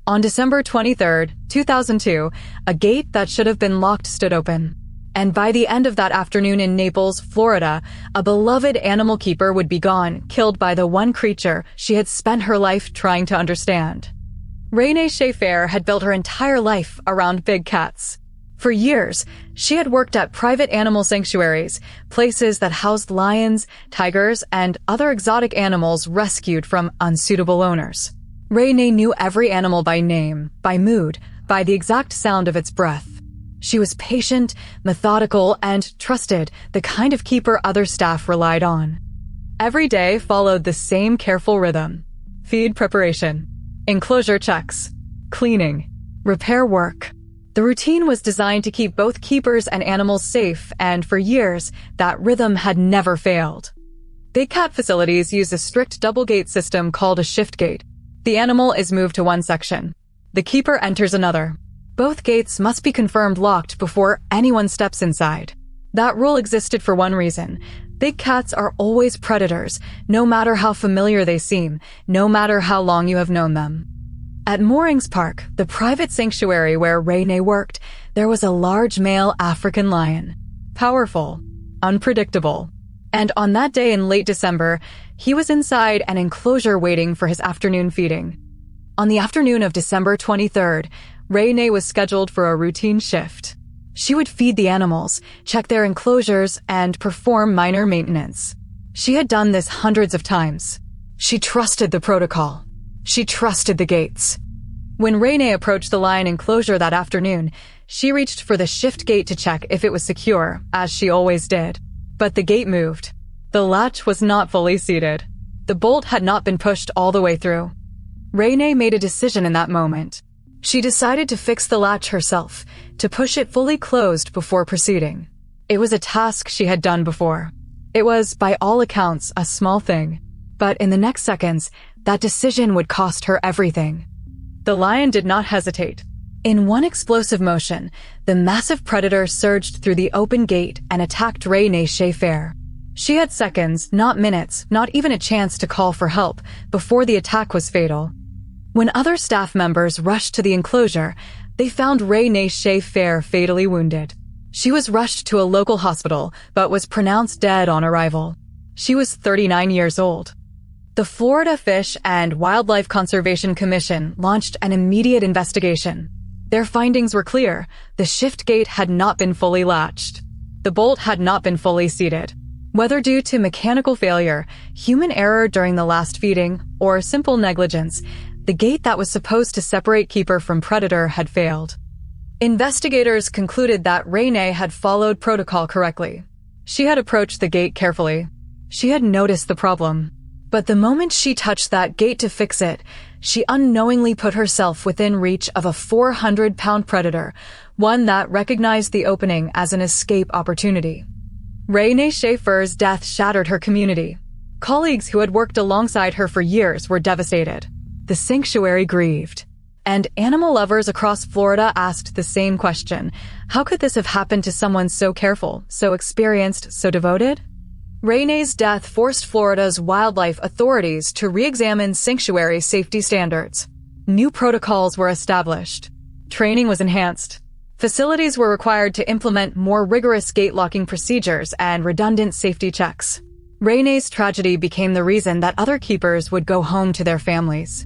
On December 23, 2002, a gate that should have been locked stood open. And by the end of that afternoon in Naples, Florida, a beloved animal keeper would be gone, killed by the one creature she had spent her life trying to understand. Renae Shafer had built her entire life around big cats. For years, she had worked at private animal sanctuaries, places that housed lions, tigers, and other exotic animals rescued from unsuitable owners. Renae knew every animal by name, by mood, by the exact sound of its breath. She was patient, methodical, and trusted, the kind of keeper other staff relied on. Every day followed the same careful rhythm: feed preparation, enclosure checks, cleaning, repair work. The routine was designed to keep both keepers and animals safe, and for years, that rhythm had never failed. Big cat facilities use a strict double gate system called a shift gate. The animal is moved to one section. The keeper enters another. Both gates must be confirmed locked before anyone steps inside. That rule existed for one reason. Big cats are always predators, no matter how familiar they seem, no matter how long you have known them. At Moorings Park, the private sanctuary where Renae worked, there was a large male African lion. Powerful, unpredictable. And on that day in late December, he was inside an enclosure waiting for his afternoon feeding. On the afternoon of December 23rd, Renae was scheduled for a routine shift. She would feed the animals, check their enclosures, and perform minor maintenance. She had done this hundreds of times. She trusted the protocol. She trusted the gates. When Renae approached the lion enclosure that afternoon, she reached for the shift gate to check if it was secure, as she always did. But the gate moved. The latch was not fully seated. The bolt had not been pushed all the way through. Renae made a decision in that moment. She decided to fix the latch herself, to push it fully closed before proceeding. It was a task she had done before. It was, by all accounts, a small thing. But in the next seconds, that decision would cost her everything. The lion did not hesitate. In one explosive motion, the massive predator surged through the open gate and attacked Renae Shafer. She had seconds, not minutes, not even a chance to call for help before the attack was fatal. When other staff members rushed to the enclosure, they found Renae Shafer fatally wounded. She was rushed to a local hospital, but was pronounced dead on arrival. She was 39 years old. The Florida Fish and Wildlife Conservation Commission launched an immediate investigation. Their findings were clear. The shift gate had not been fully latched. The bolt had not been fully seated. Whether due to mechanical failure, human error during the last feeding, or simple negligence, the gate that was supposed to separate keeper from predator had failed. Investigators concluded that Renae had followed protocol correctly. She had approached the gate carefully. She had noticed the problem. But the moment she touched that gate to fix it, she unknowingly put herself within reach of a 400-pound predator, one that recognized the opening as an escape opportunity. Renae Shafer's death shattered her community. Colleagues who had worked alongside her for years were devastated. The sanctuary grieved. And animal lovers across Florida asked the same question. How could this have happened to someone so careful, so experienced, so devoted? Renae's death forced Florida's wildlife authorities to re-examine sanctuary safety standards. New protocols were established. Training was enhanced. Facilities were required to implement more rigorous gate locking procedures and redundant safety checks. Renae's tragedy became the reason that other keepers would go home to their families.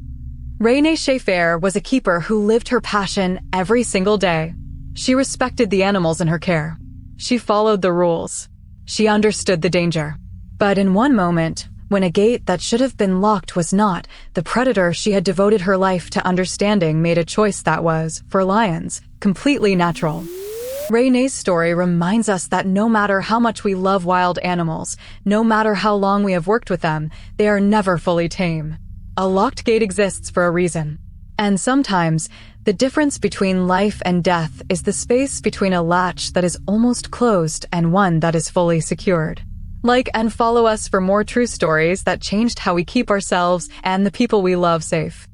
Renae Shafer was a keeper who lived her passion every single day. She respected the animals in her care. She followed the rules. She understood the danger. But in one moment, when a gate that should have been locked was not, the predator she had devoted her life to understanding made a choice that was, for lions, completely natural. Renae's story reminds us that no matter how much we love wild animals, no matter how long we have worked with them, they are never fully tame. A locked gate exists for a reason. And sometimes, the difference between life and death is the space between a latch that is almost closed and one that is fully secured. Like and follow us for more true stories that changed how we keep ourselves and the people we love safe.